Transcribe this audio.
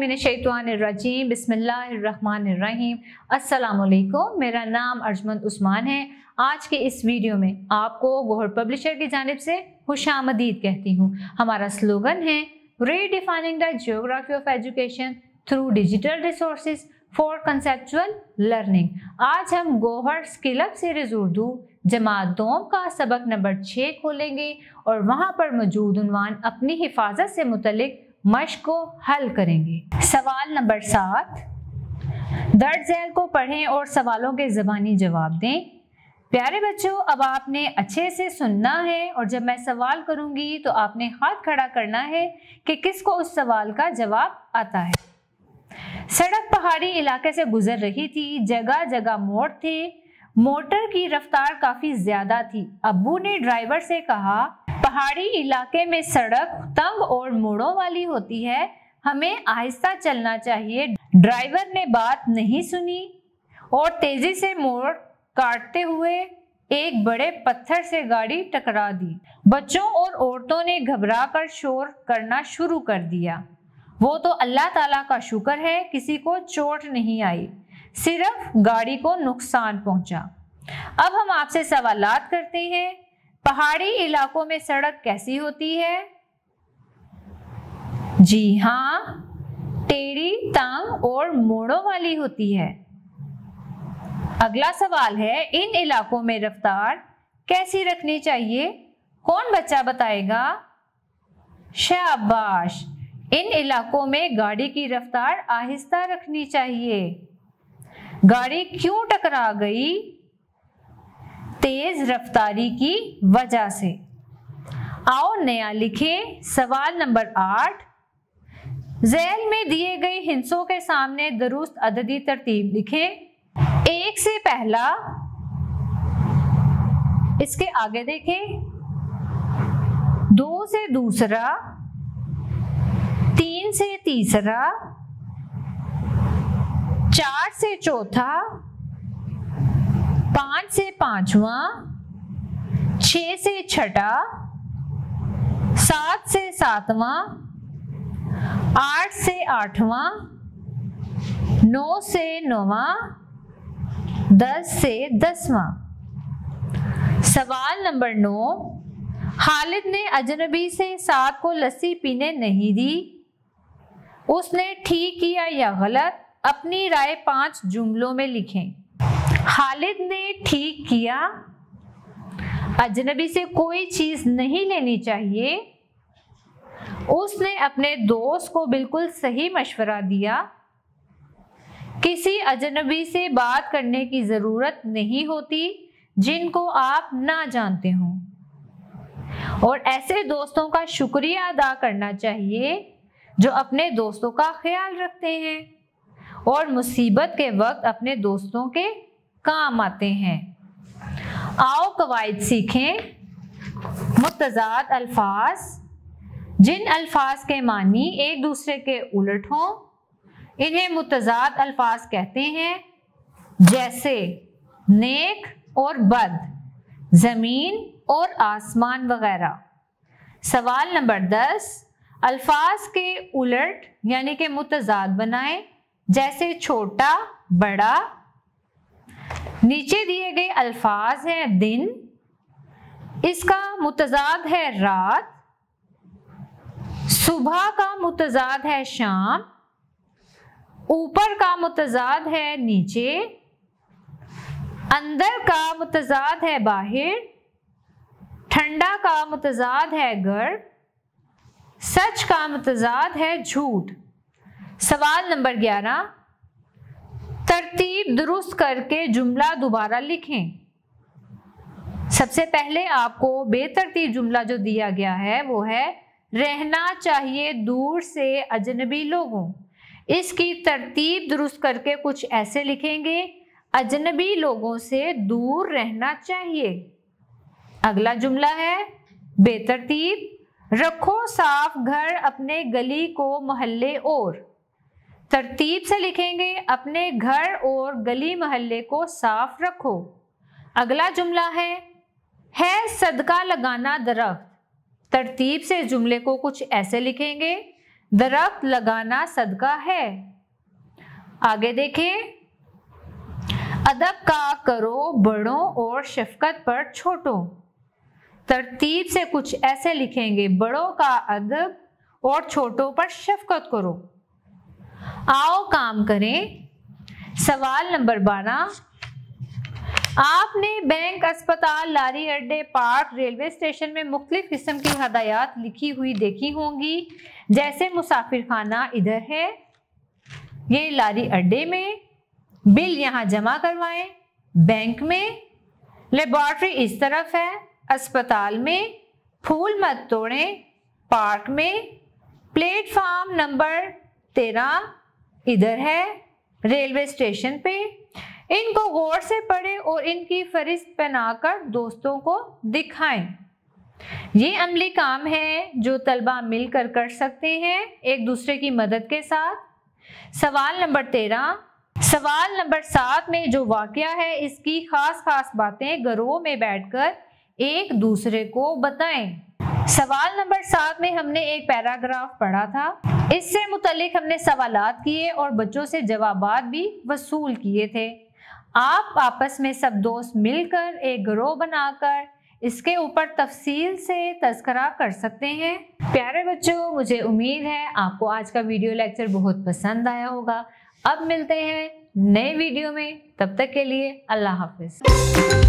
मिनश्शैतानिर्रजीम बिस्मिल्लाहिर्रहमानिर्रहीम। अस्सलामुअलैकुम। मेरा नाम अर्जमंद उस्मान है। आज के इस वीडियो में आपको गौहर पब्लिशर की जानिब से खुशामदीद कहती हूँ। हमारा स्लोगन है redefining the geography of education through digital resources for conceptual learning. आज हम Gauhar skill up series Urdu जमात दोम का सबक नंबर 6 खोलेंगे और वहाँ पर मौजूद उन्वान अपनी हिफाजत से मुतल्लिक मश्क को हल करेंगे। सवाल नंबर 7, दर्ज झैल को पढ़ें और सवालों के ज़बानी जवाब दें। प्यारे बच्चों, अब आपने अच्छे से सुनना है और जब मैं सवाल करूंगी तो आपने हाथ खड़ा करना है कि किसको उस सवाल का जवाब आता है। सड़क पहाड़ी इलाके से गुजर रही थी, जगह जगह मोड़ थे, मोटर की रफ्तार काफी ज्यादा थी। अब्बू ने ड्राइवर से कहा, पहाड़ी इलाके में सड़क तंग और मोड़ों वाली होती है, हमें आहिस्ता चलना चाहिए। ड्राइवर ने बात नहीं सुनी और तेजी से मोड़ काटते हुए एक बड़े पत्थर से गाड़ी टकरा दी। बच्चों और औरतों ने घबराकर शोर करना शुरू कर दिया। वो तो अल्लाह ताला का शुक्र है किसी को चोट नहीं आई, सिर्फ गाड़ी को नुकसान पहुंचा। अब हम आपसे सवालात करते हैं। पहाड़ी इलाकों में सड़क कैसी होती है? जी हाँ, टेढ़ी, तंग और मोड़ों वाली होती है। अगला सवाल है, इन इलाकों में रफ्तार कैसी रखनी चाहिए? कौन बच्चा बताएगा? शाबाश। इन इलाकों में गाड़ी की रफ्तार आहिस्ता रखनी चाहिए। गाड़ी क्यों टकरा गई? तेज रफ्तारी की वजह से। आओ नया लिखें। सवाल नंबर 8, झैल में दिए गए हिस्सों के सामने दुरुस्त अददी तरतीब लिखें। 1 से पहला, इसके आगे देखें, 2 से दूसरा, 3 से तीसरा, 4 से चौथा, 5 से पांचवा, 6 से छठा, 7 से सातवां, 8 से आठवां, 9 से नौवां, 10 से 10वां। सवाल नंबर 9, खालिद ने अजनबी से साद को लस्सी पीने नहीं दी। उसने ठीक किया या गलत? अपनी राय 5 जुमलों में लिखें। खालिद ने ठीक किया। अजनबी से कोई चीज नहीं लेनी चाहिए। उसने अपने दोस्त को बिल्कुल सही मशवरा दिया। किसी अजनबी से बात करने की जरूरत नहीं होती जिनको आप ना जानते हो, और ऐसे दोस्तों का शुक्रिया अदा करना चाहिए जो अपने दोस्तों का ख्याल रखते हैं और मुसीबत के वक्त अपने दोस्तों के काम आते हैं। आओ कवायद सीखें। मुतज़ाद अल्फाज, जिन अल्फाज के मानी एक दूसरे के उलट हों, इन्हें मुतज़ाद अल्फाज कहते हैं। जैसे नेक और बद, जमीन और आसमान वगैरह। सवाल नंबर 10, अल्फाज के उलट यानी कि मुतज़ाद बनाएं। जैसे छोटा, बड़ा। नीचे दिए गए अल्फाज हैं दिन, इसका मुतज़ाद है रात। सुबह का मुतज़ाद है शाम। ऊपर का मुतज़ाद है नीचे। अंदर का मुतज़ाद है बाहर। ठंडा का मुतज़ाद है गर्म। सच का मुतज़ाद है झूठ। सवाल नंबर 11, तरतीब दुरुस्त करके जुमला दोबारा लिखें। सबसे पहले आपको बेतरतीब जुमला जो दिया गया है वो है, रहना चाहिए दूर से अजनबी लोगों। इसकी तरतीब दुरुस्त करके कुछ ऐसे लिखेंगे, अजनबी लोगों से दूर रहना चाहिए। अगला जुमला है बेतरतीब, रखो साफ घर अपने गली को मोहल्ले और। तरतीब से लिखेंगे, अपने घर और गली मोहल्ले को साफ रखो। अगला जुमला है सदका लगाना दरख्त। तरतीब से जुमले को कुछ ऐसे लिखेंगे, दरख्त लगाना सदका है। आगे देखें, अदब का करो बड़ों और शफकत पर छोटों। तरतीब से कुछ ऐसे लिखेंगे, बड़ों का अदब और छोटों पर शफकत करो। आओ काम करें। सवाल नंबर 12, आपने बैंक, अस्पताल, लारी अड्डे, पार्क, रेलवे स्टेशन में मुख्तलिफ किस्म की हदायत लिखी हुई देखी होंगी, जैसे मुसाफिर खाना इधर है, ये लारी अड्डे में, बिल यहाँ जमा करवाएं, बैंक में, लेबॉर्ट्री इस तरफ है, अस्पताल में, फूल मत तोड़ें, पार्क में, प्लेटफॉर्म नंबर 13 इधर है, रेलवे स्टेशन पे। इनको गौर से पढ़ें और इनकी फहरिस्त बनाकर दोस्तों को दिखाएं। ये अमली काम है जो तलबा मिलकर कर सकते हैं एक दूसरे की मदद के साथ। सवाल नंबर 13, सवाल नंबर 7 में जो वाकया है इसकी खास बातें घरों में बैठकर एक दूसरे को बताएं। सवाल नंबर 7 में हमने एक पैराग्राफ पढ़ा था, इससे मुतल्लिक हमने सवालात किए और बच्चों से जवाबात भी वसूल किए थे। आप आपस में सब दोस्त मिलकर एक गिरोह बनाकर इसके ऊपर तफसील से तज़किरा कर सकते हैं। प्यारे बच्चों, मुझे उम्मीद है आपको आज का वीडियो लेक्चर बहुत पसंद आया होगा। अब मिलते हैं नए वीडियो में, तब तक के लिए अल्लाह हाफिज़।